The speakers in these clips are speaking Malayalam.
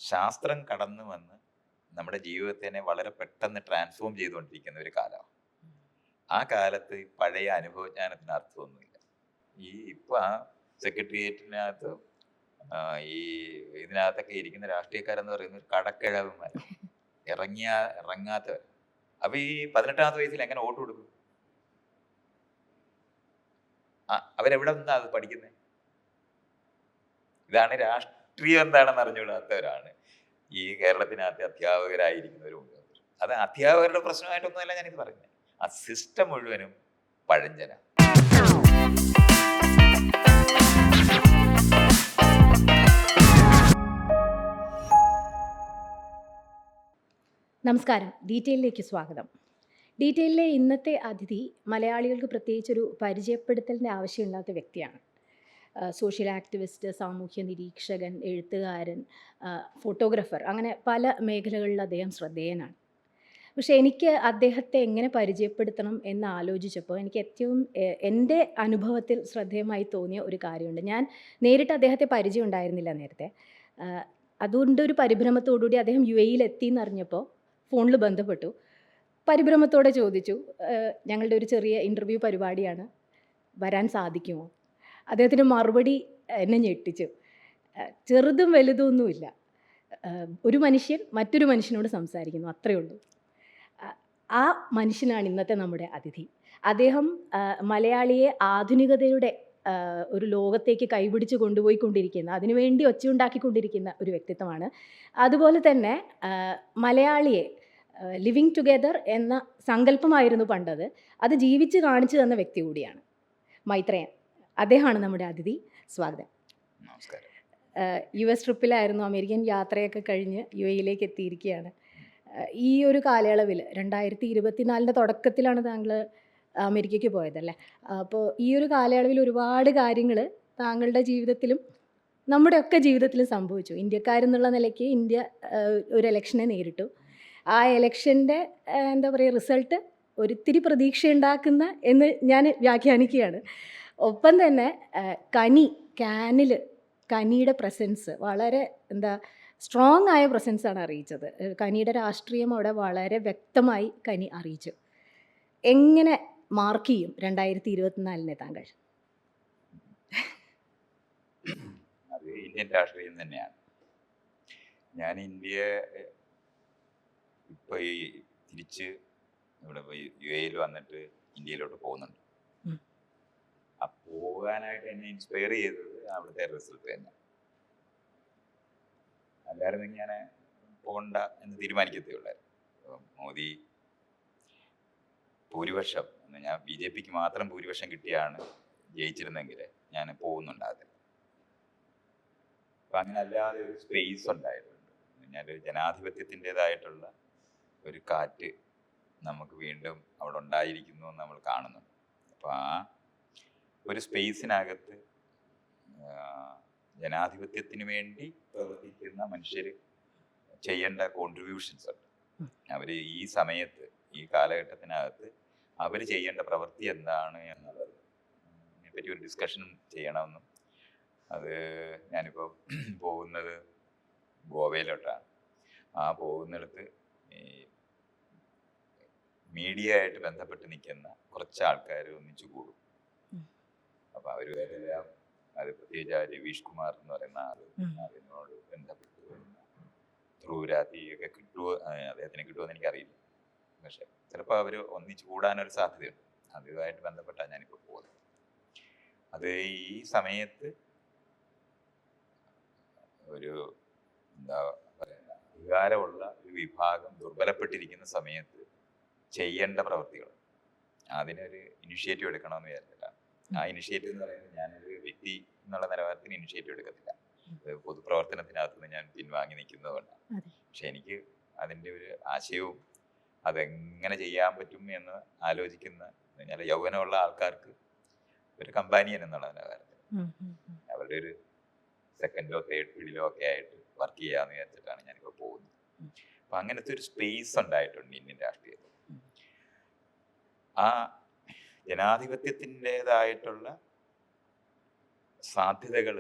ശാസ്ത്രം കടന്നു വന്ന് നമ്മുടെ ജീവിതത്തിനെ വളരെ പെട്ടെന്ന് ട്രാൻസ്ഫോം ചെയ്തുകൊണ്ടിരിക്കുന്ന ഒരു കാലമാണ്. ആ കാലത്ത് പഴയ അനുഭവജ്ഞാനത്തിന് അർത്ഥമൊന്നുമില്ല. ഇപ്പൊ ആ സെക്രട്ടേറിയറ്റിനകത്ത് ഈ ഇതിനകത്തൊക്കെ ഇരിക്കുന്ന രാഷ്ട്രീയക്കാരെന്ന് പറയുന്ന ഒരു കടക്കിഴവന്മാർ, ഇറങ്ങാത്തവർ. അപ്പൊ ഈ 18ാമത്തെ വയസ്സിൽ എങ്ങനെ വോട്ട് കൊടുക്കും? അവരെവിടെ നിന്നാ അത് പഠിക്കുന്നത്? ഇതാണ് രാഷ്ട്രീയം എന്താണെന്ന് അറിഞ്ഞുകൂടാത്തവരാണ് ഈ കേരളത്തിനകത്ത് അധ്യാപകരായിരിക്കുന്നവരും. അത് അധ്യാപകരുടെ പ്രശ്നമായിട്ടൊന്നുമല്ല ഞാനിത് പറയുന്നത്. ആ സിസ്റ്റം മുഴുവനും പഴഞ്ചന. നമസ്കാരം. ഡീറ്റെയിലിലേക്ക് സ്വാഗതം. ഡീറ്റെയിലിലെ ഇന്നത്തെ അതിഥി മലയാളികൾക്ക് പ്രത്യേകിച്ചൊരു പരിചയപ്പെടുത്തലിൻ്റെ ആവശ്യമില്ലാത്ത വ്യക്തിയാണ്. സോഷ്യൽ ആക്ടിവിസ്റ്റ്, സാമൂഹ്യ നിരീക്ഷകൻ, എഴുത്തുകാരൻ, ഫോട്ടോഗ്രാഫർ, അങ്ങനെ പല മേഖലകളിൽ അദ്ദേഹം ശ്രദ്ധേയനാണ്. പക്ഷേ എനിക്ക് അദ്ദേഹത്തെ എങ്ങനെ പരിചയപ്പെടുത്തണം എന്ന് ആലോചിച്ചപ്പോൾ എനിക്ക് ഏറ്റവും എൻ്റെ അനുഭവത്തിൽ ശ്രദ്ധേയമായി തോന്നിയ ഒരു കാര്യമുണ്ട്. ഞാൻ നേരിട്ട് അദ്ദേഹത്തെ പരിചയം ഉണ്ടായിരുന്നില്ല നേരത്തെ. അതുകൊണ്ട് ഒരു പരിഭ്രമത്തോടുകൂടി അദ്ദേഹം UAE എത്തിയെന്നറിഞ്ഞപ്പോൾ ഫോണിൽ ബന്ധപ്പെട്ടു. പരിഭ്രമത്തോടെ ചോദിച്ചു, ഞങ്ങളുടെ ഒരു ചെറിയ ഇൻ്റർവ്യൂ പരിപാടിയാണ്, വരാൻ സാധിക്കുമോ? അദ്ദേഹത്തിൻ്റെ മറുപടി എന്നെ ഞെട്ടിച്ചു. ചെറുതും വലുതൊന്നുമില്ല, ഒരു മനുഷ്യൻ മറ്റൊരു മനുഷ്യനോട് സംസാരിക്കുന്നു, അത്രയേ ഉള്ളൂ. ആ മനുഷ്യനാണ് ഇന്നത്തെ നമ്മുടെ അതിഥി. അദ്ദേഹം മലയാളിയെ ആധുനികതയുടെ ഒരു ലോകത്തേക്ക് കൈപിടിച്ച് കൊണ്ടുപോയിക്കൊണ്ടിരിക്കുന്ന, അതിനുവേണ്ടി ഒച്ചയുണ്ടാക്കിക്കൊണ്ടിരിക്കുന്ന ഒരു വ്യക്തിത്വമാണ്. അതുപോലെ തന്നെ മലയാളിയെ ലിവിങ് ടുഗെദർ എന്ന സങ്കല്പമായിരുന്നു പണ്ടത്, അത് ജീവിച്ച് കാണിച്ചു തന്ന വ്യക്തി കൂടിയാണ് മൈത്രേയൻ. അദ്ദേഹമാണ് നമ്മുടെ അതിഥി. സ്വാഗതം. നമസ്കാരം. US ട്രിപ്പിലായിരുന്നു, അമേരിക്കൻ യാത്രയൊക്കെ കഴിഞ്ഞ് UAE എത്തിയിരിക്കുകയാണ്. ഈ ഒരു കാലയളവിൽ 2024 തുടക്കത്തിലാണ് താങ്കൾ അമേരിക്കയ്ക്ക് പോയതല്ലേ? അപ്പോൾ ഈ ഒരു കാലയളവിൽ ഒരുപാട് കാര്യങ്ങൾ താങ്കളുടെ ജീവിതത്തിലും നമ്മുടെയൊക്കെ ജീവിതത്തിലും സംഭവിച്ചു. ഇന്ത്യക്കാരെന്നുള്ള നിലയ്ക്ക് ഇന്ത്യ ഒരു ഇലക്ഷനെ നേരിട്ടു. ആ ഇലക്ഷൻ്റെ എന്താ പറയുക, റിസൾട്ട് ഒരിത്തിരി പ്രതീക്ഷയുണ്ടാക്കുന്ന എന്ന് ഞാൻ വ്യാഖ്യാനിക്കുകയാണ്. ഒപ്പം തന്നെ കനിയുടെ പ്രസൻസ് വളരെ സ്ട്രോങ് ആയ പ്രസൻസാണ് അറിയിച്ചത്. കനിയുടെ രാഷ്ട്രീയം അവിടെ വളരെ വ്യക്തമായി കനി അറിയിച്ചു. എങ്ങനെ മാർക്ക് ചെയ്യും 2024 താങ്കൾ? അത് ഇന്ത്യൻ രാഷ്ട്രീയം തന്നെയാണ്. ഞാൻ ഇന്ത്യ ഇപ്പോൾ ഈ തിരിച്ച് ഇവിടെ UAE വന്നിട്ട് ഇന്ത്യയിലോട്ട് പോകുന്നുണ്ട്. ആ പോകാനായിട്ട് എന്നെ ഇൻസ്പയർ ചെയ്തത് അവിടുത്തെ റിസൾട്ട് തന്നെ. അല്ലായിരുന്നെങ്കിൽ ഞാൻ പോകണ്ട എന്ന് തീരുമാനിക്കത്തേ ഉള്ളായിരുന്നു. മോദി ഭൂരിപക്ഷം, ഞാൻ BJPക്ക് മാത്രം ഭൂരിപക്ഷം കിട്ടിയാണ് ജയിച്ചിരുന്നെങ്കിൽ ഞാൻ പോകുന്നുണ്ടാകത്തില്ല. അപ്പം അങ്ങനെ അല്ലാതെ ഒരു സ്പേസ് ഉണ്ടായിട്ടുണ്ട്. ഞാനൊരു ജനാധിപത്യത്തിൻ്റെതായിട്ടുള്ള ഒരു കാറ്റ് നമുക്ക് വീണ്ടും അവിടെ ഉണ്ടായിരിക്കുന്നു എന്ന് നമ്മൾ കാണുന്നുണ്ട്. അപ്പോൾ ആ ഒരു സ്പേസിനകത്ത് ജനാധിപത്യത്തിന് വേണ്ടി പ്രവർത്തിക്കുന്ന മനുഷ്യർ ചെയ്യേണ്ട കോൺട്രിബ്യൂഷൻസ് ഉണ്ട്. അവർ ഈ സമയത്ത്, ഈ കാലഘട്ടത്തിനകത്ത് അവർ ചെയ്യേണ്ട പ്രവൃത്തി എന്താണ് എന്നുള്ളത് അതിനെപ്പറ്റി ഒരു ഡിസ്കഷൻ ചെയ്യണമെന്നും. അത് ഞാനിപ്പോൾ പോകുന്നത് ഗോവയിലോട്ടാണ്. ആ പോകുന്നിടത്ത് ഈ മീഡിയ ആയിട്ട് ബന്ധപ്പെട്ട് നിൽക്കുന്ന കുറച്ച് ആൾക്കാർ ഒന്നിച്ചു കൂടും. അപ്പം അവരുമായിട്ടെല്ലാം, അത് പ്രത്യേകിച്ച് രവീഷ് കുമാർ എന്ന് പറയുന്ന ആൾ, അതിനോട് ബന്ധപ്പെട്ട് ധ്രുവരാതിയൊക്കെ കിട്ടുമോ, അദ്ദേഹത്തിന് കിട്ടുമോ എനിക്കറിയില്ല. പക്ഷെ ചിലപ്പോൾ അവർ ഒന്നിച്ചു കൂടാനൊരു സാധ്യതയുണ്ട്. അതുമായിട്ട് ബന്ധപ്പെട്ടാണ് ഞാനിപ്പോൾ പോകുന്നത്. അത് ഈ സമയത്ത് ഒരു എന്താ പറയുക, അധികാരമുള്ള ഒരു വിഭാഗം ദുർബലപ്പെട്ടിരിക്കുന്ന സമയത്ത് ചെയ്യേണ്ട പ്രവൃത്തികൾ, അതിനൊരു ഇനിഷ്യേറ്റീവ് എടുക്കണമെന്ന് വിചാരിച്ചിട്ടാണ്. ആ ഇനിഷ്യേറ്റീവ് എന്ന് പറയുന്നത് ഞാനൊരു വ്യക്തി എന്നുള്ള നിലവാരത്തിന് ഇനിഷ്യേറ്റീവ് എടുക്കത്തില്ല. പൊതുപ്രവർത്തനത്തിനകത്തുനിന്ന് ഞാൻ പിൻവാങ്ങി നിൽക്കുന്നതുകൊണ്ടാണ്. പക്ഷെ എനിക്ക് അതിൻ്റെ ഒരു ആശയവും അതെങ്ങനെ ചെയ്യാൻ പറ്റും എന്ന് ആലോചിക്കുന്ന, ഞാൻ യൗവനമുള്ള ആൾക്കാർക്ക് ഒരു കമ്പാനിയൻ എന്നുള്ള നിലവാരത്തിൽ അവരുടെ ഒരു സെക്കൻഡോ തേർഡ് ഫീൽഡിലോ ഒക്കെ ആയിട്ട് വർക്ക് ചെയ്യാമെന്ന് വിചാരിച്ചിട്ടാണ് ഞാനിപ്പോൾ പോകുന്നത്. അപ്പം അങ്ങനത്തെ ഒരു സ്പേസ് ഉണ്ടായിട്ടുണ്ട് ഇന്ത്യൻ രാഷ്ട്രീയത്തിൽ. ആ ജനാധിപത്യത്തിൻ്റെതായിട്ടുള്ള സാധ്യതകൾ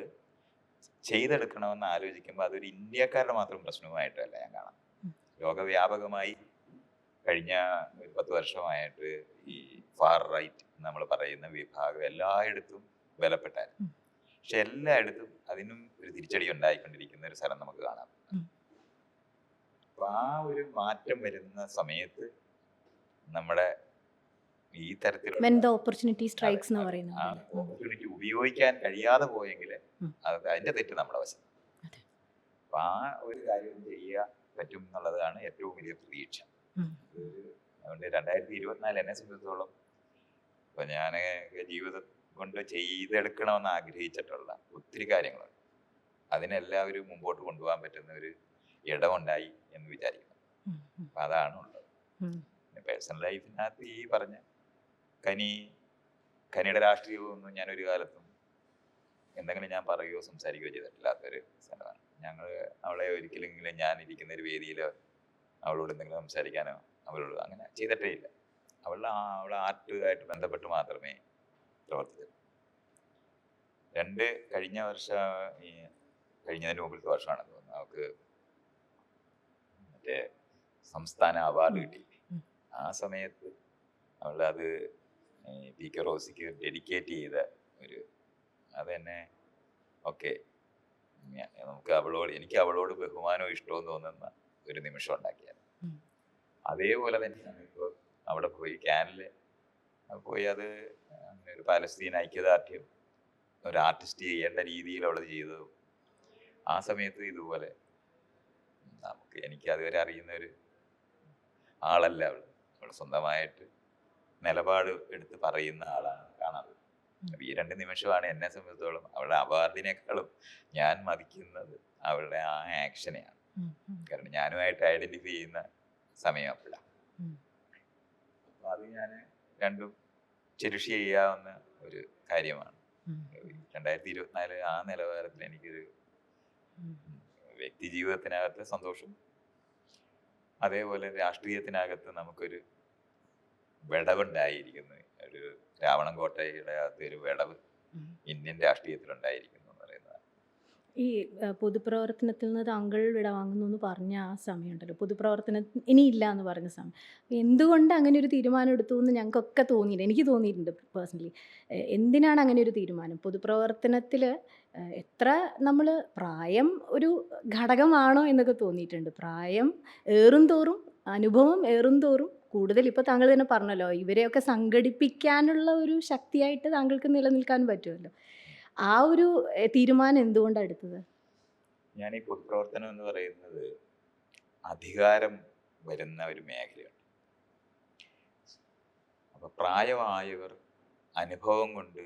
ചെയ്തെടുക്കണമെന്ന് ആലോചിക്കുമ്പോൾ അതൊരു ഇന്ത്യക്കാരുടെ മാത്രം പ്രശ്നവുമായിട്ടല്ല ഞാൻ കാണാം. ലോകവ്യാപകമായി കഴിഞ്ഞ ഒരു 10 വർഷമായിട്ട് ഈ ഫാർ റൈറ്റ് നമ്മൾ പറയുന്ന വിഭാഗം എല്ലായിടത്തും ബലപ്പെട്ടായിരുന്നു. പക്ഷെ എല്ലായിടത്തും അതിനും ഒരു തിരിച്ചടി ഉണ്ടായിക്കൊണ്ടിരിക്കുന്ന ഒരു സ്ഥലം നമുക്ക് കാണാം. അപ്പൊ ആ ഒരു മാറ്റം വരുന്ന സമയത്ത് നമ്മുടെ ഈ തരത്തിലുള്ള വെൻ ദ ഓപ്പർച്യൂണിറ്റി സ്ട്രൈക്സ് എന്ന് പറയുന്നത് പോലെ. ഓപ്പർച്യൂണിറ്റി ഉപയോഗിക്കാൻ കഴിയാതെ പോയെങ്കിൽ ഉം. അതിന്റെ തെറ്റ് നമ്മുടെ വശം. അതെ. അപ്പൊ ആ ഒരു കാര്യം ചെയ്യാൻ പറ്റും എന്നുള്ളതാണ് ഏറ്റവും വലിയ പ്രതീക്ഷ. ഉം. അതുകൊണ്ട് 2024 എന്നെ സംബന്ധിച്ചോളം ഇപ്പൊ ഞാൻ ജീവിതം കൊണ്ട് ചെയ്തെടുക്കണമെന്ന് ആഗ്രഹിച്ചിട്ടുള്ള ഒത്തിരി കാര്യങ്ങളുണ്ട്. അതിനെല്ലാവരും മുമ്പോട്ട് കൊണ്ടുപോകാൻ പറ്റുന്ന ഒരു ഇടമുണ്ടായി എന്ന് വിചാരിക്കുന്നു. ഉം. ഉം. അപ്പൊ അതാണ് ഉള്ളത്. ഉം. പേഴ്സണൽ ലൈഫിനകത്ത് ഈ പറഞ്ഞ കനിയുടെ രാഷ്ട്രീയമൊന്നും ഞാൻ ഒരു കാലത്തും എന്തെങ്കിലും ഞാൻ പറയുകയോ സംസാരിക്കുകയോ ചെയ്തിട്ടില്ലാത്തൊരു സ്ഥലമാണ്. ഞങ്ങൾ അവളെ ഒരിക്കലെങ്കിലും ഞാൻ ഇരിക്കുന്ന ഒരു വേദിയിൽ അവളോട് എന്തെങ്കിലും സംസാരിക്കാനോ അവളോട് അങ്ങനെ ചെയ്തിട്ടേ ഇല്ല. അവളെ ആർട്ടുമായിട്ട് ബന്ധപ്പെട്ട് മാത്രമേ പ്രവർത്തിച്ചുള്ളൂ. കഴിഞ്ഞ വർഷം ഈ കഴിഞ്ഞതിന് മുമ്പിലത്തെ വർഷമാണെന്ന് തോന്നുന്നു അവൾക്ക് മറ്റേ സംസ്ഥാന അവാർഡ് കിട്ടി. ആ സമയത്ത് അവളത് പി കെ റോസിക്ക് ഡെഡിക്കേറ്റ് ചെയ്ത ഒരു അതെന്നെ ഓക്കെ എനിക്ക് അവളോട് ബഹുമാനവും ഇഷ്ടവും തോന്നുന്ന ഒരു നിമിഷം ഉണ്ടാക്കിയത്. അതേപോലെ തന്നെയാണ് ഇപ്പോൾ അവിടെ പോയി ക്യാനില് പോയി അത് ഒരു പാലസ്തീൻ ഐക്യദാർഢ്യം ഒരു ആർട്ടിസ്റ്റ് ചെയ്യേണ്ട രീതിയിൽ അവൾ ചെയ്തതും ആ സമയത്ത് ഇതുപോലെ എനിക്ക് അതുവരെ അറിയുന്ന ഒരു ആളല്ല അവൾ സ്വന്തമായിട്ട് നിലപാട് എടുത്ത് പറയുന്ന ആളാണ് കാണാറ്. അപ്പൊ ഈ 2 നിമിഷമാണ് എന്നെ സംബന്ധിച്ചോളം അവളുടെ അവാർഡിനേക്കാളും ഞാൻ മതിക്കുന്നത് അവളുടെ ആ ആക്ഷനെയാണ്. കാരണം ഞാനുമായിട്ട് ഐഡന്റിഫൈ ചെയ്യുന്ന സമയം അപ്പോഴാണ്. അപ്പൊ അത് ഞാൻ രണ്ടും ചെരുഷ് ചെയ്യാവുന്ന ഒരു കാര്യമാണ്. 2024 ആ നിലവാരത്തിൽ എനിക്കൊരു വ്യക്തി ജീവിതത്തിനകത്ത് സന്തോഷം, അതേപോലെ രാഷ്ട്രീയത്തിനകത്ത് നമുക്കൊരു വിടവുണ്ടായിരിക്കുന്നു. ഒരു രാവണൻകോട്ടയുടെ അകത്ത് ഒരു വിടവ് ഇന്ത്യൻ രാഷ്ട്രീയത്തിലുണ്ടായിരിക്കുന്നു എന്ന് പറയുന്നത്. ഈ പൊതുപ്രവർത്തനത്തിൽ നിന്ന് താങ്കൾ വിടവാങ്ങുന്നു എന്ന് പറഞ്ഞ ആ സമയമുണ്ടല്ലോ, പൊതുപ്രവർത്തനം ഇനിയില്ല എന്ന് പറഞ്ഞ സമയം, എന്തുകൊണ്ട് അങ്ങനെ ഒരു തീരുമാനം എടുത്തു എന്ന് ഞങ്ങൾക്കൊക്കെ തോന്നിയിട്ടുണ്ട്. എനിക്ക് തോന്നിയിട്ടുണ്ട് പേഴ്സണലി. എന്തിനാണ് അങ്ങനെ ഒരു തീരുമാനം? പൊതുപ്രവർത്തനത്തിൽ എത്ര നമ്മൾ പ്രായം ഒരു ഘടകമാണോ എന്നൊക്കെ തോന്നിയിട്ടുണ്ട്. പ്രായം ഏറും തോറും, അനുഭവം ഏറും തോറും കൂടുതൽ, ഇപ്പോൾ താങ്കൾ തന്നെ പറഞ്ഞല്ലോ, ഇവരെയൊക്കെ സംഘടിപ്പിക്കാനുള്ള ഒരു ശക്തിയായിട്ട് താങ്കൾക്ക് നിലനിൽക്കാൻ പറ്റുമല്ലോ. ആ ഒരു തീരുമാനം എന്തുകൊണ്ടാണ് എടുത്തത്? ഞാൻ ഈ പൊതുപ്രവർത്തനം എന്ന് പറയുന്നത് അധികാരം വരുന്ന ഒരു മേഖലയാണ്. അപ്പൊ പ്രായമായവർ അനുഭവം കൊണ്ട്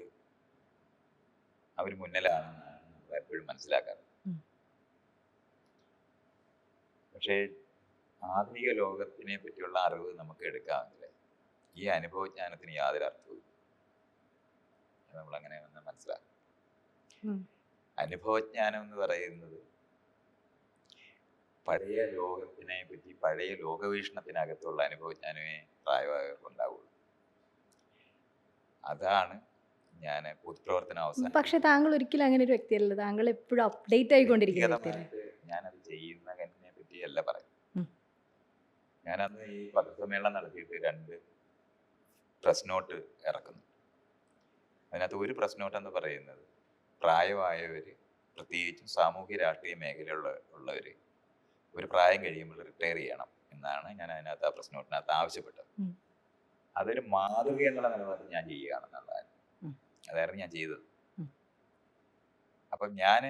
അവർ മുന്നിലാണെന്നാണ് നമ്മൾ എപ്പോഴും മനസ്സിലാക്കാറ്. പക്ഷേ ആധുനിക ലോകത്തിനെ പറ്റിയുള്ള അറിവ് നമുക്ക് എടുക്കാമെങ്കിൽ ഈ അനുഭവജ്ഞാനത്തിന് യാതൊരു അർത്ഥവും നമ്മളങ്ങനെ മനസ്സിലാക്കും. അനുഭവജ്ഞാനം എന്ന് പറയുന്നത് പഴയ ലോകത്തിനെ പറ്റി, പഴയ ലോകവീക്ഷണത്തിനകത്തുള്ള അനുഭവജ്ഞാനമേ പ്രായമായവർക്കുണ്ടാവുള്ളൂ. അതാണ് ഞാൻ പൊതുപ്രവർത്തനം അവസാനം. പക്ഷെ താങ്കൾ ഒരിക്കലും അങ്ങനെ ഒരു വ്യക്തിയല്ല. താങ്കൾ എപ്പോഴും അപ്ഡേറ്റ് ആയിക്കൊണ്ടിരിക്കുന്ന വ്യക്തിയല്ലേ. ഞാനത് ചെയ്യുന്നതിനെ പറ്റിയല്ല പറയും. ഞാനന്ന് ഈ പത്രസമ്മേളനം നടത്തിയിട്ട് 2 പ്രസ് നോട്ട് ഇറക്കുന്നു. അതിനകത്ത് ഒരു പ്രസ് നോട്ട് എന്ന് പറയുന്നത് പ്രായമായവര്, പ്രത്യേകിച്ചും സാമൂഹ്യ രാഷ്ട്രീയ മേഖലയുള്ളവർ ഒരു പ്രായം കഴിയുമ്പോൾ റിട്ടയർ ചെയ്യണം എന്നാണ് ഞാൻ അതിനകത്ത് ആ പ്രസ് നോട്ടിനകത്ത് ആവശ്യപ്പെട്ടത്. അതൊരു മാതൃക എന്നുള്ള നിലവാരത്തിൽ ഞാൻ ചെയ്യുകയാണെന്നുള്ളതാണ്. അതായിരുന്നു ഞാൻ ചെയ്തത്. അപ്പം ഞാൻ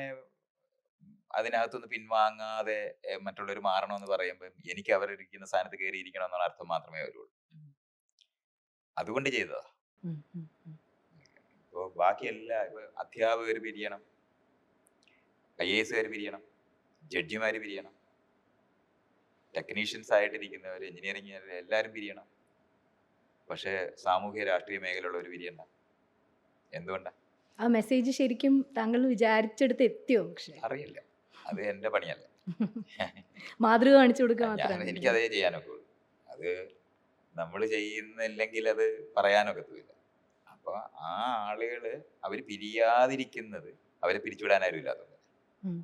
അതിനകത്തൊന്ന് പിൻവാങ്ങാതെ മറ്റുള്ളവർ മാറണമെന്ന് പറയുമ്പോൾ എനിക്ക് അവരിരിക്കുന്ന സ്ഥാനത്ത് കയറിയിരിക്കണം എന്നുള്ള അർത്ഥം മാത്രമേ വരുള്ളൂ. അതുകൊണ്ട് ചെയ്തതാ. ഇപ്പോൾ ബാക്കി അധ്യാപകർ പിരിയണം, IAS പിരിയണം, ജഡ്ജിമാർ പിരിയണം, ടെക്നീഷ്യൻസ് ആയിട്ടിരിക്കുന്നവർ, എഞ്ചിനീയറിംഗ് എല്ലാവരും പിരിയണം. പക്ഷേ സാമൂഹ്യ രാഷ്ട്രീയ മേഖലയുള്ളവർ പിരിയണ്ട. എന്തുകൊണ്ടാ? ആ മെസ്സേജ് ശരിക്കും താങ്കൾ വിചാരിച്ചെടുത്ത് എത്തിയോ? പക്ഷേ അറിയില്ല, അത് എൻ്റെ പണിയല്ല. മാതൃക കാണിച്ചു കൊടുക്കുക മാത്രമേ എനിക്കതേ ചെയ്യാനൊക്കെ. അത് നമ്മൾ ചെയ്യുന്നില്ലെങ്കിൽ അത് പറയാനൊക്കത്തില്ല. അപ്പൊ ആ ആളുകള് അവർ പിരിയാതിരിക്കുന്നത് അവരെ പിരിച്ചുവിടാനാരും ഇല്ലാത്തത്. ഉം.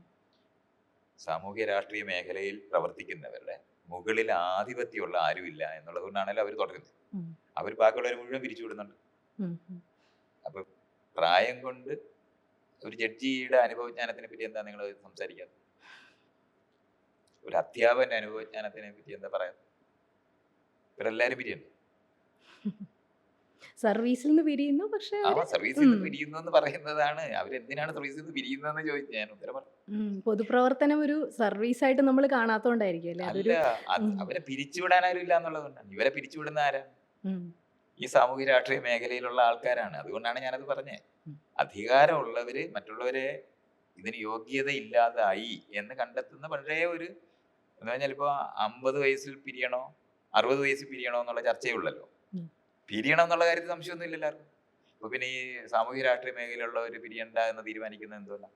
സാമൂഹ്യ രാഷ്ട്രീയ മേഖലയിൽ പ്രവർത്തിക്കുന്നവരുടെ മുകളിൽ ആധിപത്യമുള്ള ആരുമില്ല എന്നുള്ളത് കൊണ്ടാണല്ലോ അവർ തുടരുന്നത്. ഉം. അവർ ബാക്കിയുള്ളവർ മുഴുവൻ പിരിച്ചുവിടുന്നുണ്ട്. ഉം. ഉം. അപ്പൊ പ്രായം കൊണ്ട് ഒരു ജഡ്ജിയുടെ അനുഭവജ്ഞാനത്തിനെ പറ്റി എന്താ നിങ്ങൾ സംസാരിക്കാത്തത്? ഒരു അധ്യാപകന്റെ അനുഭവജ്ഞാനത്തിനെ പറ്റി എന്താ പറയാ? ഇവരെല്ലാരും പിരിയുന്നു. സർവീസിൽ നിന്ന് പിരിയുന്നു, പക്ഷെ സർവീസിൽ നിന്ന് പിരിയുന്നു എന്ന് പറയുന്നതാണ്. അവരെന്തിനാണ് സർവീസിൽ നിന്ന് പിരിയുന്നതെന്ന് ചോദിച്ചു ഞാൻ ഉത്തരം പറഞ്ഞു. പൊതുപ്രവർത്തനം ഒരു സർവീസായിട്ട് നമ്മൾ കാണാത്തോണ്ടായിരിക്കും അല്ലേ അതൊരു. അല്ല, അവരെ പിരിച്ചുവിടാൻ ആരും ഇല്ല എന്നുള്ളതുകൊണ്ടാണ്. ഇവരെ പിരിച്ചുവിടുന്ന ആരാണ്? ഈ സാമൂഹ്യ രാഷ്ട്രീയ മേഖലയിലുള്ള ആൾക്കാരാണ്. അതുകൊണ്ടാണ് ഞാനത് പറഞ്ഞത്. അധികാരമുള്ളവര് മറ്റുള്ളവരെ ഇതിന് യോഗ്യതയില്ലാതായി എന്ന് കണ്ടെത്തുന്ന വളരെ ഒരു എന്ന് പറഞ്ഞാൽ ഇപ്പൊ 50 വയസ്സിൽ പിരിയണോ 60 വയസ്സിൽ പിരിയണോ എന്നുള്ള ചർച്ചയുള്ളല്ലോ. പിരിയണം എന്നുള്ള കാര്യത്തിൽ സംശയമൊന്നും ഇല്ല എല്ലാവർക്കും. അപ്പൊ പിന്നെ ഈ സാമൂഹ്യ രാഷ്ട്രീയ മേഖലയുള്ളവർ പിരിയണ്ട എന്ന് തീരുമാനിക്കുന്നത് എന്തുകൊണ്ട?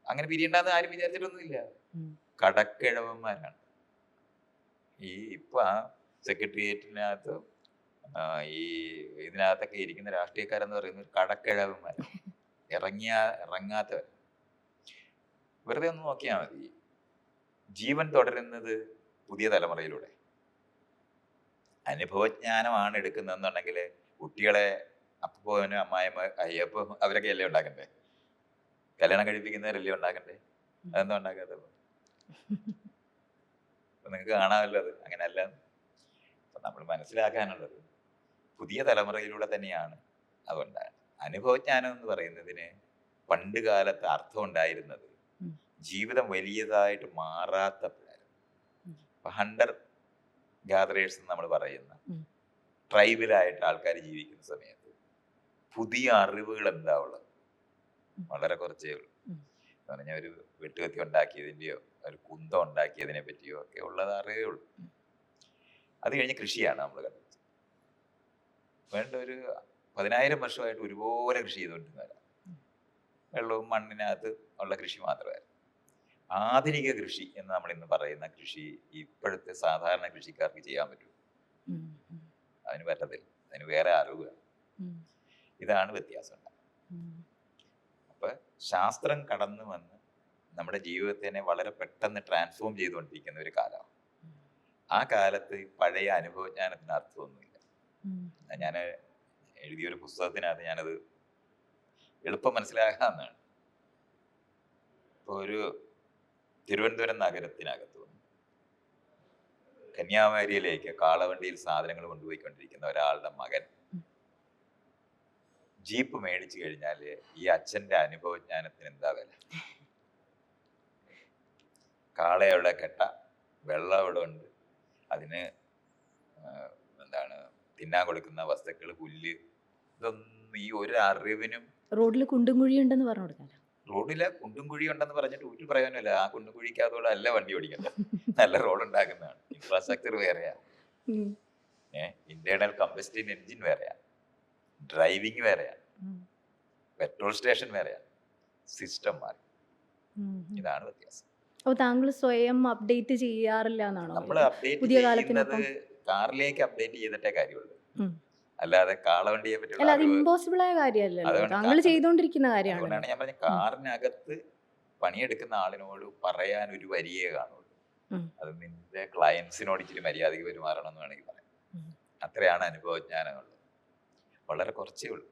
അങ്ങനെ പിരിയണ്ടെന്ന് ആരും വിചാരിച്ചിട്ടൊന്നുമില്ല. കടക്കിഴവന്മാരാണ് ഈ ഇപ്പൊ സെക്രട്ടേറിയറ്റിനകത്ത് ഈ ഇതിനകത്തൊക്കെ ഇരിക്കുന്ന രാഷ്ട്രീയക്കാരെന്ന് പറയുന്നത് കടക്കിഴവന്മാരാണ്. ഇറങ്ങാത്തവർ. വെറുതെ ഒന്ന് നോക്കിയാൽ മതി. ജീവൻ തുടരുന്നത് പുതിയ തലമുറയിലൂടെ. അനുഭവജ്ഞാനമാണ് എടുക്കുന്നതെന്നുണ്ടെങ്കിൽ കുട്ടികളെ അപ്പനും അമ്മായിമ്മ അയ്യപ്പം അവരൊക്കെ അല്ലേ ഉണ്ടാക്കണ്ടേ? കല്യാണം കഴിപ്പിക്കുന്നവരല്ലേ ഉണ്ടാക്കണ്ടേ? അതെന്താ ഉണ്ടാക്കാത്തത്? അപ്പൊ നിങ്ങൾക്ക് കാണാമല്ലോ അത് അങ്ങനെയല്ല. അപ്പൊ നമ്മൾ മനസ്സിലാക്കാനുള്ളത് പുതിയ തലമുറയിലൂടെ തന്നെയാണ് അതുണ്ടാകുന്നത്. അനുഭവജ്ഞാനം എന്ന് പറയുന്നതിന് പണ്ട് കാലത്ത് അർത്ഥം ഉണ്ടായിരുന്നത് ജീവിതം വലിയതായിട്ട് മാറാത്തപ്പോഴായിരുന്നു. ഇപ്പൊ ഹണ്ടർ ഗാദറേഴ്സ് എന്ന് നമ്മൾ പറയുന്ന ട്രൈബലായിട്ട് ആൾക്കാർ ജീവിക്കുന്ന സമയത്ത് പുതിയ അറിവുകൾ എന്താ ഉള്ളത്? വളരെ കുറച്ചേ ഉള്ളൂ. എന്ന് പറഞ്ഞാൽ ഒരു വെട്ടുകത്തി ഉണ്ടാക്കിയതിൻ്റെയോ ഒരു കുന്തം ഉണ്ടാക്കിയതിനെ പറ്റിയോ ഒക്കെ ഉള്ളത് അറിവേ ഉള്ളൂ. അത് കഴിഞ്ഞ് കൃഷിയാണ് നമ്മൾ കണ്ടത്. വേണ്ട ഒരു 10,000 വർഷമായിട്ട് ഒരുപോലെ കൃഷി ചെയ്തുകൊണ്ടിരുന്നവരാണ്. വെള്ളവും മണ്ണിനകത്ത് ഉള്ള കൃഷി മാത്രമായിരുന്നു. ആധുനിക കൃഷി എന്ന് നമ്മൾ ഇന്ന് പറയുന്ന കൃഷി ഇപ്പോഴത്തെ സാധാരണ കൃഷിക്കാർക്ക് ചെയ്യാൻ പറ്റും? അതിന് പറ്റത്തില്ല. അതിന് വേറെ അറിവ്. ഇതാണ് വ്യത്യാസം. അപ്പൊ ശാസ്ത്രം കടന്നു വന്ന് നമ്മുടെ ജീവിതത്തിനെ വളരെ പെട്ടെന്ന് ട്രാൻസ്ഫോം ചെയ്തുകൊണ്ടിരിക്കുന്ന ഒരു കാലമാണ്. ആ കാലത്ത് പഴയ അനുഭവജ്ഞാനത്തിന് അർത്ഥമൊന്നുമില്ല. ഞാൻ എഴുതിയൊരു പുസ്തകത്തിനകത്ത് ഞാനത് എളുപ്പം മനസ്സിലാക്കാവുന്നതാണ്. ഇപ്പൊ ഒരു തിരുവനന്തപുരം നഗരത്തിനകത്ത് കന്യാകുമാരിയിലേക്ക് കാളവണ്ടിയിൽ സാധനങ്ങൾ കൊണ്ടുപോയിക്കൊണ്ടിരിക്കുന്ന ഒരാളുടെ മകൻ ജീപ്പ് മേടിച്ചു കഴിഞ്ഞാല് ഈ അച്ഛന്റെ അനുഭവജ്ഞാനത്തിന് എന്താ വില? കാള അവിടെ കെട്ട, വെള്ളം അവിടെ ഉണ്ട്, അതിന് എന്താണ് തിന്നാൻ കൊടുക്കുന്ന വസ്തുക്കൾ, പുല്ല്, ഇതൊന്നും ഈ ഒരു അറിവിനും. റോഡിൽ കുണ്ടും കുഴി ഉണ്ടെന്ന് പറഞ്ഞു കൊടുക്കാൻ. റോഡില് കുണ്ടും കുഴി ഉണ്ടെന്ന് പറഞ്ഞിട്ട് ഒരു പ്രയോജനമില്ല. ആ കുണ്ടും കുഴിക്കകത്തോടെ അല്ല വണ്ടി ഓടിക്കണ്ട. നല്ല റോഡ് ഉണ്ടാക്കുന്നതാണ്. ഇൻഫ്രാസ്ട്രക്ചർ വേറെയാ, ഇന്റേണൽ കമ്പസ്റ്റൻ എൻജിൻ വേറെയാ, ഡ്രൈവിംഗ് വേറെയാ, പെട്രോൾ സ്റ്റേഷൻ വേറെയാ, സിസ്റ്റം മാറി. ഇതാണ് വ്യത്യാസം. അപ്പോൾ താങ്കൾ സ്വയം അപ്ഡേറ്റ് ചെയ്യാറില്ല എന്നാണോ? നമ്മൾ അപ്ഡേറ്റ് ചെയ്യുന്നത് കാറിലേക്ക് അപ്ഡേറ്റ് ചെയ്തിട്ടേ കാര്യമുള്ളൂ. അല്ലാതെ കാളവണ്ടിയെ പറ്റി ഇമ്പോസിബിൾ ആയ കാര്യമല്ലല്ലോ, താങ്കൾ ചെയ്തുകൊണ്ടിരിക്കുന്ന കാര്യമാണ്. അതുകൊണ്ടാണ് ഞാൻ പറഞ്ഞത് കാറിനകത്ത് പണിയെടുക്കുന്ന ആളിനോട് പറയാൻ ഒരു വരിയെ കാണുള്ളൂ. അത് നിന്റെ ക്ലയൻസിനോട് ഇച്ചിരി മര്യാദയ്ക്ക് പെരുമാറണം എന്ന് വേണമെങ്കിൽ പറയാം. അത്രയാണ് അനുഭവജ്ഞാനമുള്ളത്. വളരെ കുറച്ചേ ഉള്ളൂ.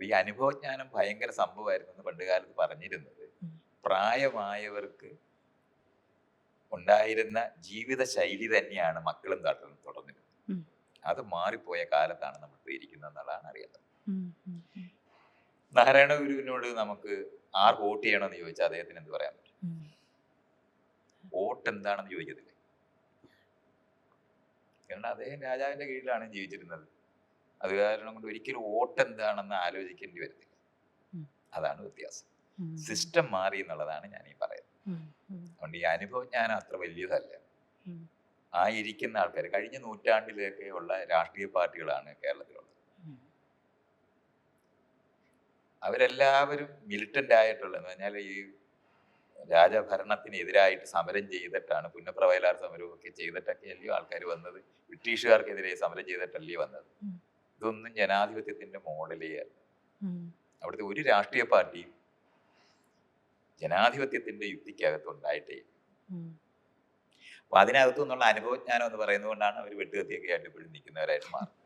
ഈ അനുഭവജ്ഞാനം ഭയങ്കര സംഭവമായിരുന്നു പണ്ട് കാലത്ത് പറഞ്ഞിരുന്നത്. പ്രായമായവർക്ക് ഉണ്ടായിരുന്ന ജീവിത ശൈലി തന്നെയാണ് മക്കളും തുടർന്നിരുന്നത്. അത് മാറിപ്പോയ കാലത്താണ് നമ്മൾ ഇരിക്കുന്നത് എന്നുള്ളതാണ് അറിയുന്നത്. നാരായണ ഗുരുവിനോട് നമുക്ക് ആർ വോട്ട് ചെയ്യണമെന്ന് ചോദിച്ചാൽ അദ്ദേഹത്തിന് എന്ത് പറയാൻ പറ്റും? വോട്ട് എന്താണെന്ന് ചോദിക്കത്തില്ലേ? കാരണം അദ്ദേഹം രാജാവിന്റെ കീഴിലാണ് ജീവിച്ചിരുന്നത്. അത് കാരണം കൊണ്ട് ഒരിക്കലും വോട്ട് എന്താണെന്ന് ആലോചിക്കേണ്ടി വരുന്നില്ല. അതാണ് വ്യത്യാസം. സിസ്റ്റം മാറി എന്നുള്ളതാണ് ഞാൻ ഈ പറയുന്നത്. അതുകൊണ്ട് ഈ അനുഭവജ്ഞാനം അത്ര വലിയതല്ല. ആ ഇരിക്കുന്ന ആൾക്കാർ കഴിഞ്ഞ നൂറ്റാണ്ടിലൊക്കെ ഉള്ള രാഷ്ട്രീയ പാർട്ടികളാണ് കേരളത്തിലുള്ളത്. അവരെല്ലാവരും മിലിറ്റന്റ് ആയിട്ടുള്ളതെന്ന് പറഞ്ഞാൽ ഈ രാജഭരണത്തിന് എതിരായിട്ട് സമരം ചെയ്തിട്ടാണ്, പുന്നപ്ര വയലാർ സമരമൊക്കെ ചെയ്തിട്ടൊക്കെ അല്ലയോ ആൾക്കാർ വന്നത്. ബ്രിട്ടീഷുകാർക്കെതിരെ സമരം ചെയ്തിട്ടല്ലേ വന്നത്. ഇതൊന്നും ജനാധിപത്യത്തിന്റെ മോഡലേ അല്ല. അവിടുത്തെ ഒരു രാഷ്ട്രീയ പാർട്ടിയും ജനാധിപത്യത്തിന്റെ യുക്തിക്കകത്ത് ഉണ്ടായിട്ടേ. ഉം. അപ്പൊ അതിനകത്തു നിന്നുള്ള അനുഭവജ്ഞാനം എന്ന് പറയുന്നത് കൊണ്ടാണ് അവർ വെട്ടുകത്തിയൊക്കെ ആയിട്ട് ഇപ്പോഴും നിൽക്കുന്നവരായിട്ട് മാറുന്നത്.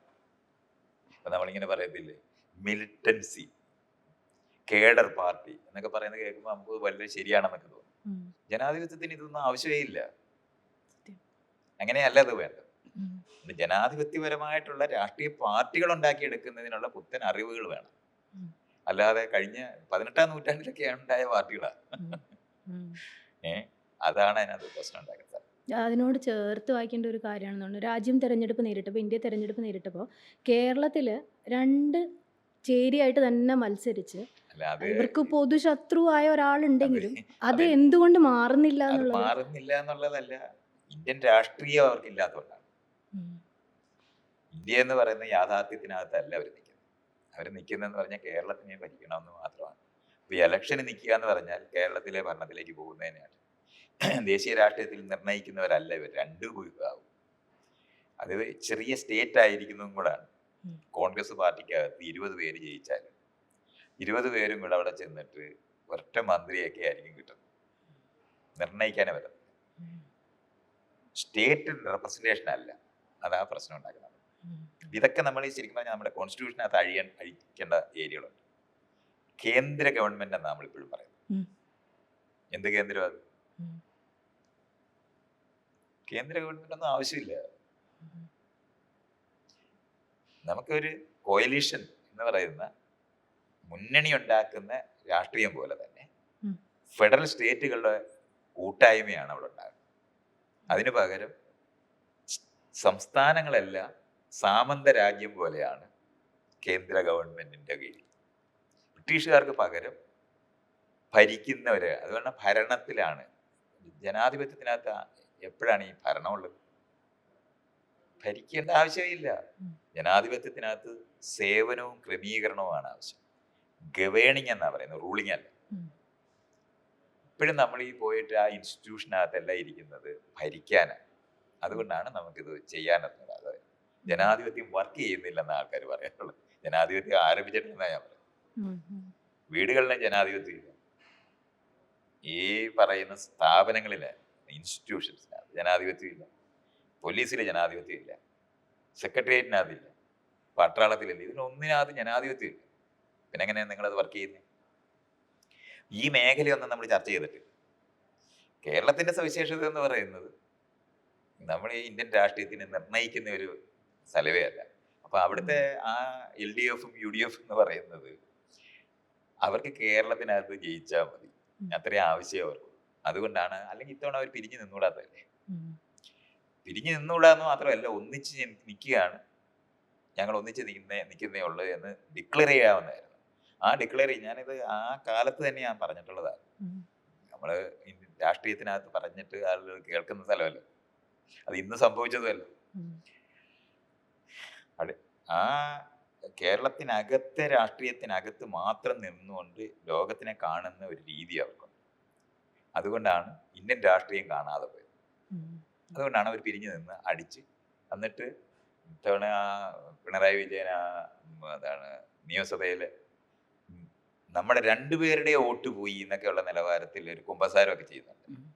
അപ്പൊ നമ്മളിങ്ങനെ പറയത്തില്ലേ, മിലിറ്റൻസി, കേഡർ പാർട്ടി എന്നൊക്കെ പറയുന്നത് കേൾക്കുമ്പോൾ നമുക്ക് വളരെ ശരിയാണെന്നൊക്കെ തോന്നും. ഉം. ജനാധിപത്യത്തിന് ഇതൊന്നും ആവശ്യമേ ഇല്ല. സത്യം. അങ്ങനെയല്ല അത് വേണ്ടത്. ഉം. ജനാധിപത്യപരമായിട്ടുള്ള രാഷ്ട്രീയ പാർട്ടികൾ ഉണ്ടാക്കിയെടുക്കുന്നതിനുള്ള പുത്തൻ അറിവുകൾ വേണം. ഉം. അല്ലാതെ കഴിഞ്ഞ 18-ാം നൂറ്റാണ്ടിലൊക്കെ ഉണ്ടായ പാർട്ടികളാണ്. ഉം. ഉം. അതാണ് അതിനകത്ത് പ്രശ്നം ഉണ്ടാക്കുന്നത്. അതിനോട് ചേർത്ത് വായിക്കേണ്ട ഒരു കാര്യമാണെന്ന് തോന്നുന്നു. രാജ്യം തെരഞ്ഞെടുപ്പ് നേരിട്ടപ്പോൾ, ഇന്ത്യ തെരഞ്ഞെടുപ്പ് നേരിട്ടപ്പോൾ കേരളത്തിൽ 2 ചേരിയായിട്ട് തന്നെ മത്സരിച്ച് അല്ല, അത് ഇവർക്ക് പൊതുശത്രുവായ ഒരാളുണ്ടെങ്കിലും അത് അത് എന്തുകൊണ്ട് മാറുന്നില്ല അത് എന്നുള്ളത്. മാറുന്നില്ല എന്നുള്ളതല്ല, ഇന്ത്യൻ രാഷ്ട്രീയം അവർക്കില്ലാത്തതുകൊണ്ടാണ്. ഉം. ഇന്ത്യ എന്ന് പറയുന്ന യാഥാർത്ഥ്യത്തിനകത്തല്ല അവർ നിൽക്കുന്നത്. അവർ നിൽക്കുന്നതെന്ന് പറഞ്ഞാൽ കേരളത്തിനെ ഭരിക്കണമെന്ന് മാത്രമാണ്. ഇപ്പൊ ഇലക്ഷന് നിൽക്കുക എന്ന് പറഞ്ഞാൽ കേരളത്തിലെ ഭരണത്തിലേക്ക് പോകുന്നതിനാണ്. ദേശീയ രാഷ്ട്രീയത്തിൽ നിർണ്ണയിക്കുന്നവരല്ല ഇവർ. 2 വിഭാഗവും. അത് ചെറിയ സ്റ്റേറ്റ് ആയിരിക്കുന്നതും കൂടാണ്. ഉം. കോൺഗ്രസ് പാർട്ടിക്കകത്ത് 20 പേര് ജയിച്ചാൽ 20 പേരും കൂടെ അവിടെ ചെന്നിട്ട് ഒറ്റ മന്ത്രിയൊക്കെ ആയിരിക്കും കിട്ടുന്നത്. നിർണ്ണയിക്കാനേ പറ്റും. ഉം. സ്റ്റേറ്റ് റെപ്രസെന്റേഷൻ അല്ല, അതാ പ്രശ്നം ഉണ്ടാക്കുന്നത്. ഉം. ഇതൊക്കെ നമ്മൾ ശരിക്കും പറഞ്ഞാൽ നമ്മുടെ കോൺസ്റ്റിറ്റ്യൂഷനകത്ത് അഴിക്കേണ്ട ഏരിയകളുണ്ട്. കേന്ദ്ര ഗവൺമെന്റ് എന്നാണ് നമ്മളിപ്പോഴും പറയുന്നത്. ഉം. എന്ത് കേന്ദ്രം അത്? ഉം. കേന്ദ്ര ഗവൺമെന്റ് ഒന്നും ആവശ്യമില്ല. ഉം. നമുക്കൊരു കോയലീഷൻ എന്ന് പറയുന്ന മുന്നണി ഉണ്ടാക്കുന്ന രാഷ്ട്രീയം പോലെ തന്നെ ഉം. ഫെഡറൽ സ്റ്റേറ്റുകളുടെ കൂട്ടായ്മയാണ് അവിടെ ഉണ്ടാകുന്നത്. അതിനു പകരം സംസ്ഥാനങ്ങളെല്ലാം സാമന്ത രാജ്യം പോലെയാണ് കേന്ദ്ര ഗവൺമെന്റിന്റെ കീഴിൽ. ബ്രിട്ടീഷുകാർക്ക് പകരം ഭരിക്കുന്നവര്, അതുകൊണ്ട് ഭരണത്തിലാണ്. ജനാധിപത്യത്തിനകത്ത് എപ്പോഴാണ് ഈ ഭരണമുള്ളത്? ഭരിക്കേണ്ട ആവശ്യമില്ല. ഉം. ജനാധിപത്യത്തിനകത്ത് സേവനവും ക്രമീകരണവുമാണ് ആവശ്യം. ഗവേണിങ് എന്നാ പറയുന്നത്, റൂളിംഗ് അല്ല. ഉം. ഇപ്പോഴും നമ്മൾ ഈ പോയിട്ട് ആ ഇൻസ്റ്റിറ്റ്യൂഷനകത്തല്ല ഇരിക്കുന്നത്, ഭരിക്കാനാണ്. അതുകൊണ്ടാണ് നമുക്കിത് ചെയ്യാനെത്തുന്നത്. അതായത് ജനാധിപത്യം വർക്ക് ചെയ്യുന്നില്ലെന്ന് ആൾക്കാർ പറയാറുള്ളത്. ജനാധിപത്യം ആരംഭിച്ചിട്ടില്ലെന്നാണ് ഞാൻ പറയുന്നത്. ഉം. ഉം. വീടുകളിലെ ജനാധിപത്യം ഇല്ല. ഈ പറയുന്ന സ്ഥാപനങ്ങളിലെ ഇൻസ്റ്റിറ്റ്യൂഷൻസിനകത്ത് ജനാധിപത്യം ഇല്ല. പോലീസിലെ ജനാധിപത്യം ഇല്ല. സെക്രട്ടേറിയറ്റിനകത്തില്ല. പട്ടാളത്തിലില്ല. ഇതിനൊന്നിനകത്ത് ജനാധിപത്യം ഇല്ല. പിന്നെ എങ്ങനെയാണ് നിങ്ങളത് വർക്ക് ചെയ്യുന്നത്? ഈ മേഖലയൊന്നും നമ്മൾ ചർച്ച ചെയ്തിട്ടില്ല. കേരളത്തിന്റെ സവിശേഷത എന്ന് പറയുന്നത് നമ്മൾ ഈ ഇന്ത്യൻ രാഷ്ട്രീയത്തിനെ നിർണ്ണയിക്കുന്ന ഒരു സ്ഥലവേ അല്ല. അപ്പൊ അവിടുത്തെ ആ LDF UDF എന്ന് പറയുന്നത് അവർക്ക് കേരളത്തിനകത്ത് ജയിച്ചാൽ മതി, അത്രയും ആവശ്യം അവർക്ക്. അതുകൊണ്ടാണ്, അല്ലെങ്കിൽ ഇത്തവണ അവർ പിരിഞ്ഞു നിന്നുകൂടാത്തതല്ലേ. ഉം. പിരിഞ്ഞു നിന്നുകൂടാന്ന് മാത്രമല്ല, ഒന്നിച്ച് നിൽക്കുകയാണ്, ഞങ്ങൾ ഒന്നിച്ച് നിൽക്കുന്നേ ഉള്ളൂ എന്ന് ഡിക്ലെയർ ചെയ്യാവുന്നതായിരുന്നു. ആ ഡിക്ലെയർ ഞാനിത് ആ കാലത്ത് തന്നെ ഞാൻ പറഞ്ഞിട്ടുള്ളതാണ്. ഉം. നമ്മള് രാഷ്ട്രീയത്തിനകത്ത് പറഞ്ഞിട്ട് ആളുകൾ കേൾക്കുന്ന സ്ഥലമല്ല, അത് ഇന്ന് സംഭവിച്ചതല്ല. ഉം. ആ കേരളത്തിനകത്തെ രാഷ്ട്രീയത്തിനകത്ത് മാത്രം നിന്നുകൊണ്ട് ലോകത്തിനെ കാണുന്ന ഒരു രീതി അവർക്കുണ്ട്. അതുകൊണ്ടാണ് ഇന്ത്യൻ രാഷ്ട്രീയം കാണാതെ പോയത്. ഉം. അതുകൊണ്ടാണ് അവർ പിരിഞ്ഞു നിന്ന് അടിച്ച്. എന്നിട്ട് ഇത്തവണ പിണറായി വിജയൻ അതാണ് നിയമസഭയില് നമ്മുടെ 2 പേരുടെ വോട്ട് പോയി എന്നൊക്കെയുള്ള നിലവാരത്തിൽ ഒരു കുമ്പസാരമൊക്കെ ചെയ്യുന്നുണ്ട്. ഉം.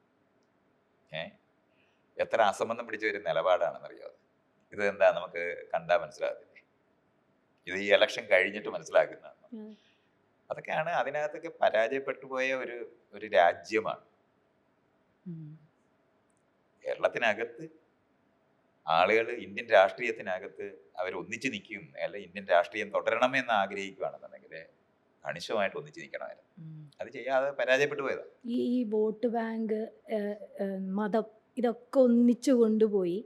എത്ര അസംബന്ധം പിടിച്ച ഒരു നിലപാടാണെന്നറിയാതെ. ഇത് എന്താ നമുക്ക് കണ്ടാൽ മനസ്സിലാകത്തില്ലേ? ഇത് ഈ ഇലക്ഷൻ കഴിഞ്ഞിട്ട് മനസ്സിലാക്കുന്നതാണ്. ഉം. അതൊക്കെയാണ് അതിനകത്തൊക്കെ പരാജയപ്പെട്ടു പോയ ഒരു രാജ്യമാണ് ഉം. കേരളത്തിനകത്ത്. ആളുകൾ ഇന്ത്യൻ രാഷ്ട്രീയത്തിനകത്ത് അവർ ഒന്നിച്ച് നിൽക്കും, അല്ല ഇന്ത്യൻ രാഷ്ട്രീയം തുടരണമെന്ന് ആഗ്രഹിക്കുകയാണെന്നുണ്ടെങ്കിൽ കണിശമായിട്ട് ഒന്നിച്ച് നിൽക്കണമായിരുന്നു. ഉം. അത് ചെയ്യാതെ പരാജയപ്പെട്ടു പോയതാ. ഈ വോട്ട് ബാങ്ക്, മതം, ഇതൊക്കെ ഒന്നിച്ചു കൊണ്ടുപോയി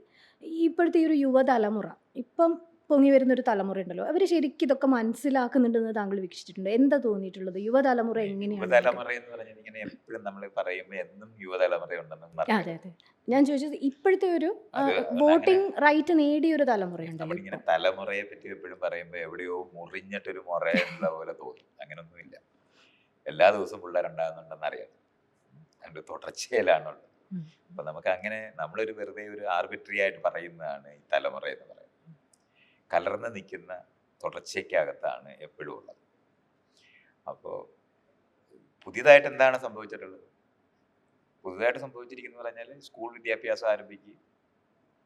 ഇപ്പോഴത്തെ ഈ ഒരു യുവതലമുറ, ഇപ്പം പൊങ്ങി വരുന്നൊരു തലമുറ ഉണ്ടല്ലോ, അവർ ശരിക്കും ഇതൊക്കെ മനസ്സിലാക്കുന്നുണ്ടെന്ന് താങ്കൾ വീക്ഷിച്ചിട്ടുണ്ടോ? എന്താ തോന്നിയിട്ടുള്ളത്? യുവതലമുറ എങ്ങനെയാണ് യുവതലമുറ എന്ന് പറഞ്ഞാൽ ഇങ്ങനെ എപ്പോഴും നമ്മൾ പറയുമ്പോൾ എന്നും യുവതലമുറ ഉണ്ടെന്നും അതെ അതെ, ഞാൻ ചോദിച്ചത് ഇപ്പോഴത്തെ ഒരു അത് വോട്ടിംഗ് റൈറ്റ് നേടിയ ഒരു തലമുറയുണ്ടല്ലോ നമ്മളിങ്ങനെ ഇപ്പം. തലമുറയെ പറ്റി എപ്പോഴും പറയുമ്പോൾ എവിടെയോ മുറിഞ്ഞിട്ടൊരു മുറയുള്ള പോലെ തോന്നും. അങ്ങനൊന്നുമില്ല. എല്ലാ ദിവസവും പിള്ളേരുണ്ടാകുന്നുണ്ടെന്ന് അറിയാം. അതിന്റെ തുടർച്ചയിലാണുള്ളത്. ഉം. അപ്പൊ നമുക്ക് അങ്ങനെ നമ്മളൊരു വെറുതെ ഒരു ആർബിട്രറി ആയിട്ട് പറയുന്നതാണ് ഈ തലമുറ എന്ന് പറയുന്നത്. കലർന്ന് നിൽക്കുന്ന തുടർച്ചയ്ക്കകത്താണ് എപ്പോഴും ഉള്ളത്. അപ്പോൾ പുതിയതായിട്ട് എന്താണ് സംഭവിച്ചിട്ടുള്ളത്? പുതുതായിട്ട് സംഭവിച്ചിരിക്കുന്നത് പറഞ്ഞാൽ സ്കൂൾ വിദ്യാഭ്യാസം ആരംഭിക്കുക.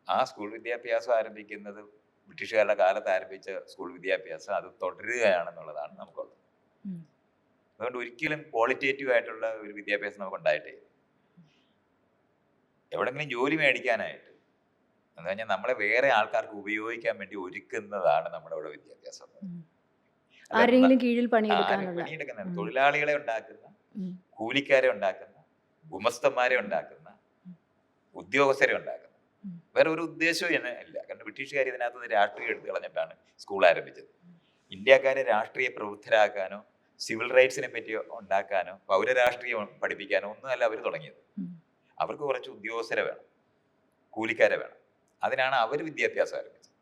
ആ സ്കൂൾ വിദ്യാഭ്യാസം ആരംഭിക്കുന്നത് ബ്രിട്ടീഷുകാരുടെ കാലത്ത് ആരംഭിച്ച സ്കൂൾ വിദ്യാഭ്യാസം അത് തുടരുകയാണെന്നുള്ളതാണ് നമുക്കുള്ളത്. ഉം. അതുകൊണ്ട് ഒരിക്കലും ക്വാളിറ്റേറ്റീവ് ആയിട്ടുള്ള ഒരു വിദ്യാഭ്യാസം നമുക്ക് ഉണ്ടായിട്ടേ ഇല്ല. എവിടെങ്കിലും ജോലി മേടിക്കാനായിട്ട് എന്ന് പറഞ്ഞാൽ നമ്മളെ വേറെ ആൾക്കാർക്ക് ഉപയോഗിക്കാൻ വേണ്ടി ഒരുക്കുന്നതാണ് നമ്മുടെ ഇവിടെ വിദ്യാഭ്യാസം. ഉം. അല്ല ആരെങ്കിലും കീഴിൽ പണിയെടുക്കാനുള്ള. പണിയെടുക്കുന്ന ഉം. തൊഴിലാളികളെ ഉണ്ടാക്കുന്ന, ഉം. കൂലിക്കാരെ ഉണ്ടാക്കുന്ന, ഗുമസ്തന്മാരെ ഉണ്ടാക്കുന്ന, ഉദ്യോഗസ്ഥരെ ഉണ്ടാക്കുന്ന, ഉം. വേറെ ഒരു ഉദ്ദേശവും ഇതിന് ഇല്ല. കാരണം ബ്രിട്ടീഷുകാർ ഇതിനകത്ത് നിന്ന് രാഷ്ട്രീയം എടുത്തു കളഞ്ഞിട്ടാണ് സ്കൂൾ ആരംഭിച്ചത്. ഇന്ത്യക്കാരെ രാഷ്ട്രീയ പ്രബുദ്ധരാക്കാനോ സിവിൽ റൈറ്റ്സിനെ പറ്റി ഉണ്ടാക്കാനോ പൗരരാഷ്ട്രീയം പഠിപ്പിക്കാനോ ഒന്നുമല്ല അവർ തുടങ്ങിയത്. ഉം. അവർക്ക് കുറച്ച് ഉദ്യോഗസ്ഥരെ വേണം, കൂലിക്കാരെ വേണം. അതിനാണ് അവർ വിദ്യാഭ്യാസം ആരംഭിച്ചത്.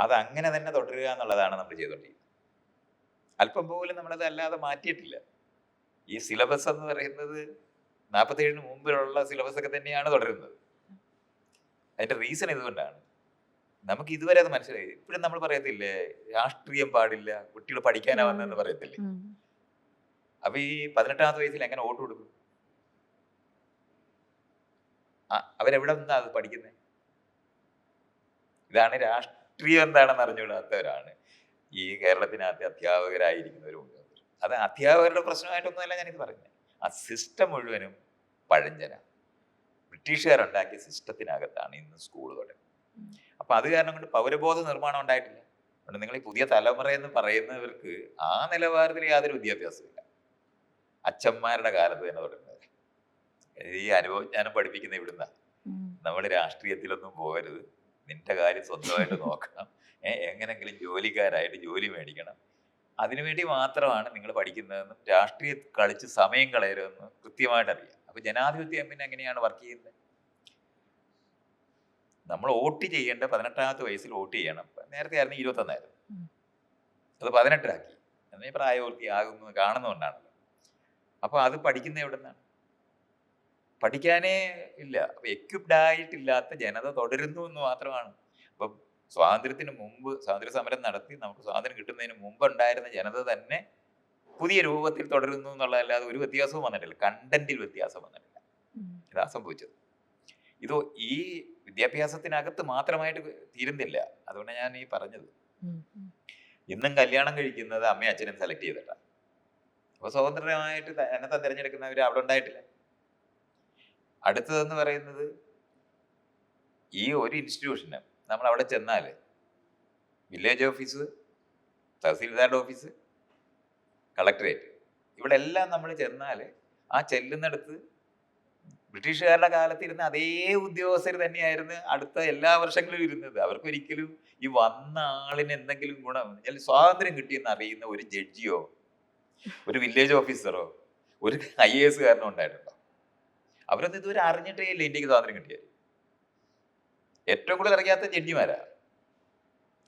അത് അങ്ങനെ തന്നെ തുടരുക എന്നുള്ളതാണ് നമ്മൾ ചെയ്തുകൊണ്ടിരിക്കുന്നത്. അല്പം പോലും നമ്മളത് അല്ലാതെ മാറ്റിയിട്ടില്ല. ഈ സിലബസ് എന്ന് പറയുന്നത് 47 മുമ്പിലുള്ള സിലബസ് ഒക്കെ തന്നെയാണ് തുടരുന്നത്. അതിന്റെ റീസൺ ഇതുകൊണ്ടാണ്. നമുക്ക് ഇതുവരെ അത് മനസ്സിലായി. ഇപ്പോഴും നമ്മൾ പറയത്തില്ലേ രാഷ്ട്രീയം പാടില്ല, കുട്ടികൾ പഠിക്കാനാ വന്നെന്ന് പറയത്തില്ലേ. ഉം. അപ്പൊ ഈ 18ാമത്തെ വയസ്സിൽ എങ്ങനെ വോട്ട് കൊടുക്കും? അവരെവിടെ നിന്നാ അത് പഠിക്കുന്നത്? ഇതാണ് രാഷ്ട്രീയം എന്താണെന്ന് അറിഞ്ഞുകൂടാത്തവരാണ് ഈ കേരളത്തിനകത്ത് അധ്യാപകരായിരിക്കുന്നവരും. അത് അധ്യാപകരുടെ പ്രശ്നമായിട്ടൊന്നുമല്ല ഞാനിത് പറയുന്നത്. ആ സിസ്റ്റം മുഴുവനും പഴഞ്ചന ബ്രിട്ടീഷുകാരുണ്ടാക്കിയ സിസ്റ്റത്തിനകത്താണ് ഇന്ന് സ്കൂൾ തുടങ്ങുന്നത്. അപ്പൊ അത് കാരണം കൊണ്ട് പൗരബോധ നിർമ്മാണം ഉണ്ടായിട്ടില്ല. അതുകൊണ്ട് നിങ്ങൾ ഈ പുതിയ തലമുറ എന്ന് പറയുന്നവർക്ക് ആ നിലവാരത്തിൽ യാതൊരു വിദ്യാഭ്യാസമില്ല. അച്ഛന്മാരുടെ കാലത്ത് തന്നെ തുടങ്ങുന്നത്. ഈ അനുഭവജ്ഞാനം പഠിപ്പിക്കുന്ന ഇവിടുന്ന നമ്മൾ രാഷ്ട്രീയത്തിലൊന്നും പോകരുത്, നിന്റെ കാര്യം സ്വന്തമായിട്ട് നോക്കണം, എങ്ങനെങ്കിലും ജോലിക്കാരായിട്ട് ജോലി മേടിക്കണം, അതിനുവേണ്ടി മാത്രമാണ് നിങ്ങൾ പഠിക്കുന്നതെന്നും രാഷ്ട്രീയ കളിച്ച് സമയം കളയരുതെന്ന് കൃത്യമായിട്ട് അറിയാം. അപ്പൊ ജനാധിപത്യം പിന്നെ എങ്ങനെയാണ് വർക്ക് ചെയ്യുന്നത്? നമ്മൾ വോട്ട് ചെയ്യേണ്ട 18ാമത്തെ വയസ്സിൽ വോട്ട് ചെയ്യണം. നേരത്തെ ആയിരുന്നു 21, അത് 18 ആക്കി. എന്നീ പ്രായപൂർത്തിയാകുന്നത് കാണുന്നതുകൊണ്ടാണല്ലോ. അപ്പൊ അത് പഠിക്കുന്ന എവിടെ നിന്നാണ്? പഠിക്കാനേ ഇല്ല. അപ്പൊ എക്വിപ്ഡ് ആയിട്ടില്ലാത്ത ജനത തുടരുന്നു എന്ന് മാത്രമാണ്. അപ്പം സ്വാതന്ത്ര്യത്തിന് മുമ്പ് സ്വാതന്ത്ര്യ സമരം നടത്തി നമുക്ക് സ്വാതന്ത്ര്യം കിട്ടുന്നതിന് മുമ്പ് ഉണ്ടായിരുന്ന ജനത തന്നെ പുതിയ രൂപത്തിൽ തുടരുന്നു എന്നുള്ളതല്ലാതെ ഒരു വ്യത്യാസവും വന്നിട്ടില്ല. കണ്ടന്റിൽ വ്യത്യാസം വന്നിട്ടില്ല. ഇതാ സംഭവിച്ചത്. ഇത് ഈ വിദ്യാഭ്യാസത്തിനകത്ത് മാത്രമായിട്ട് തീരുന്നില്ല. അതുകൊണ്ട് ഞാൻ ഈ പറഞ്ഞത്, ഇന്നും കല്യാണം കഴിക്കുന്നത് അമ്മയും അച്ഛനും സെലക്ട് ചെയ്തിട്ടാണ്. അപ്പൊ സ്വതന്ത്രമായിട്ട് എന്നെ തിരഞ്ഞെടുക്കുന്നവർ അവിടെ ഉണ്ടായിട്ടില്ല. അടുത്തതെന്ന് പറയുന്നത് ഈ ഒരു ഇൻസ്റ്റിറ്റ്യൂഷന് നമ്മൾ അവിടെ ചെന്നാൽ വില്ലേജ് ഓഫീസ്, തഹസീൽദാരുടെ ഓഫീസ്, കളക്ടറേറ്റ്, ഇവിടെ എല്ലാം നമ്മൾ ചെന്നാൽ ആ ചെല്ലുന്നിടത്ത് ബ്രിട്ടീഷുകാരുടെ കാലത്ത് ഇരുന്ന അതേ ഉദ്യോഗസ്ഥർ തന്നെയായിരുന്നു അടുത്ത എല്ലാ വർഷങ്ങളിലും ഇരുന്നത്. അവർക്കൊരിക്കലും ഈ വന്ന ആളിന് എന്തെങ്കിലും ഗുണം, സ്വാതന്ത്ര്യം കിട്ടിയെന്ന് അറിയുന്ന ഒരു ജഡ്ജിയോ ഒരു വില്ലേജ് ഓഫീസറോ ഒരു IAS കാരനോ ഉണ്ടായിട്ടുണ്ടോ? അവരൊന്നും ഇതുവരെ അറിഞ്ഞിട്ടേ ഇല്ല ഇന്ത്യക്ക് സ്വാതന്ത്ര്യം കിട്ടിയത്. ഏറ്റവും കൂടുതൽ അറിയാത്ത ജഡ്ജിമാരാ.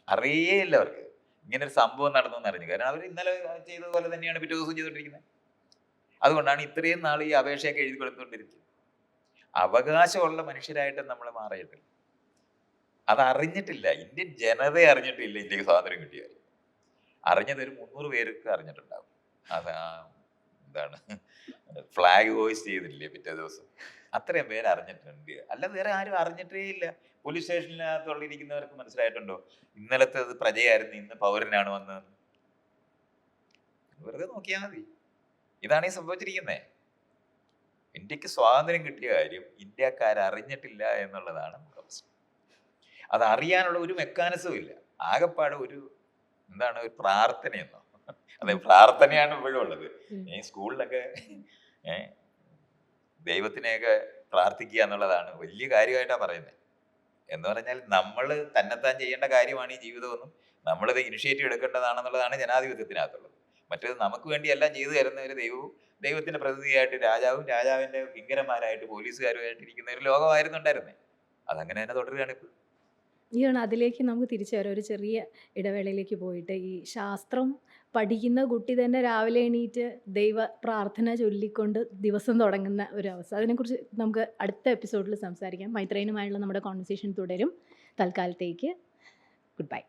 അറിയേ ഇല്ല അവർക്ക് ഇങ്ങനെ ഒരു സംഭവം നടന്നു എന്ന് അറിഞ്ഞു. കാരണം അവർ ഇന്നലെ ചെയ്തതുപോലെ തന്നെയാണ് പിറ്റേ ദിവസം ചെയ്തുകൊണ്ടിരിക്കുന്നത്. അതുകൊണ്ടാണ് ഇത്രയും നാൾ ഈ അപേക്ഷയൊക്കെ എഴുതി കൊടുത്തുകൊണ്ടിരിക്കുന്നത്. അവകാശമുള്ള മനുഷ്യരായിട്ട് നമ്മൾ മാറിയിട്ടില്ല. അത് അറിഞ്ഞിട്ടില്ല. ഇന്ത്യൻ ജനതയെ അറിഞ്ഞിട്ടില്ല ഇന്ത്യക്ക് സ്വാതന്ത്ര്യം കിട്ടിയാൽ. അറിഞ്ഞത് ഒരു 300 പേർക്ക് അറിഞ്ഞിട്ടുണ്ടാവും. അത് എന്താണ് ഫ്ലാഗ് ഹോയിസ്റ്റ് ചെയ്തില്ലേ പിറ്റേ ദിവസം, അത്രയും പേര് അറിഞ്ഞിട്ടുണ്ട്. അല്ലാതെ വേറെ ആരും അറിഞ്ഞിട്ടേ ഇല്ല. പോലീസ് സ്റ്റേഷനിനകത്തുള്ളിരിക്കുന്നവർക്ക് മനസ്സിലായിട്ടുണ്ടോ ഇന്നലത്തെ പ്രജയായിരുന്നു ഇന്ന് പൗരനാണ് വന്നതെന്ന്? വെറുതെ നോക്കിയാൽ മതി. ഇതാണ് ഈ സംഭവിച്ചിരിക്കുന്നത്. ഇന്ത്യക്ക് സ്വാതന്ത്ര്യം കിട്ടിയ കാര്യം ഇന്ത്യക്കാരറിഞ്ഞിട്ടില്ല എന്നുള്ളതാണ് നമ്മുടെ പ്രശ്നം. അത് അറിയാനുള്ള ഒരു മെക്കാനിസവും ഇല്ല. ആകെപ്പാടെ ഒരു എന്താണ് ഒരു പ്രാർത്ഥനയെന്നോ, അതെ പ്രാർത്ഥനയാണ് ഇപ്പോഴും ഉള്ളത്. ഈ സ്കൂളിലൊക്കെ ദൈവത്തിനെയൊക്കെ പ്രാർത്ഥിക്കുക എന്നുള്ളതാണ് വലിയ കാര്യമായിട്ടാണ് പറയുന്നത്. എന്ന് പറഞ്ഞാൽ നമ്മൾ തന്നെത്താൻ ചെയ്യേണ്ട കാര്യമാണ് ഈ ജീവിതമെന്നും നമ്മളിത് ഇനിഷ്യേറ്റീവ് എടുക്കേണ്ടതാണെന്നുള്ളതാണ് ജനാധിപത്യത്തിനകത്തുള്ളത്. മറ്റേത് നമുക്ക് വേണ്ടി എല്ലാം ചെയ്തു തരുന്ന ഒരു ദൈവവും ദൈവത്തിന്റെ പ്രതിനിധിയായിട്ട് രാജാവും രാജാവിന്റെ കിങ്കരന്മാരായിട്ട് പോലീസുകാരുമായിട്ട് ഇരിക്കുന്ന ഒരു ലോകമായിരുന്നുണ്ടായിരുന്നേ. അതങ്ങനെ തന്നെ തുടരുകയാണ് ഇപ്പോൾ. ഈയാണ് അതിലേക്ക് നമുക്ക് തിരിച്ചു വരാം. ഒരു ചെറിയ ഇടവേളയിലേക്ക് പോയിട്ട് ഈ ശാസ്ത്രം പഠിക്കുന്ന കുട്ടി തന്നെ രാവിലെ എണീറ്റ് ദൈവ പ്രാർത്ഥന ചൊല്ലിക്കൊണ്ട് ദിവസം തുടങ്ങുന്ന ഒരു അവസ്ഥ, അതിനെക്കുറിച്ച് നമുക്ക് അടുത്ത എപ്പിസോഡിൽ സംസാരിക്കാം. മൈത്രേയനുമായുള്ള നമ്മുടെ കോൺവെർസേഷൻ തുടരും. തൽക്കാലത്തേക്ക് ഗുഡ് ബൈ.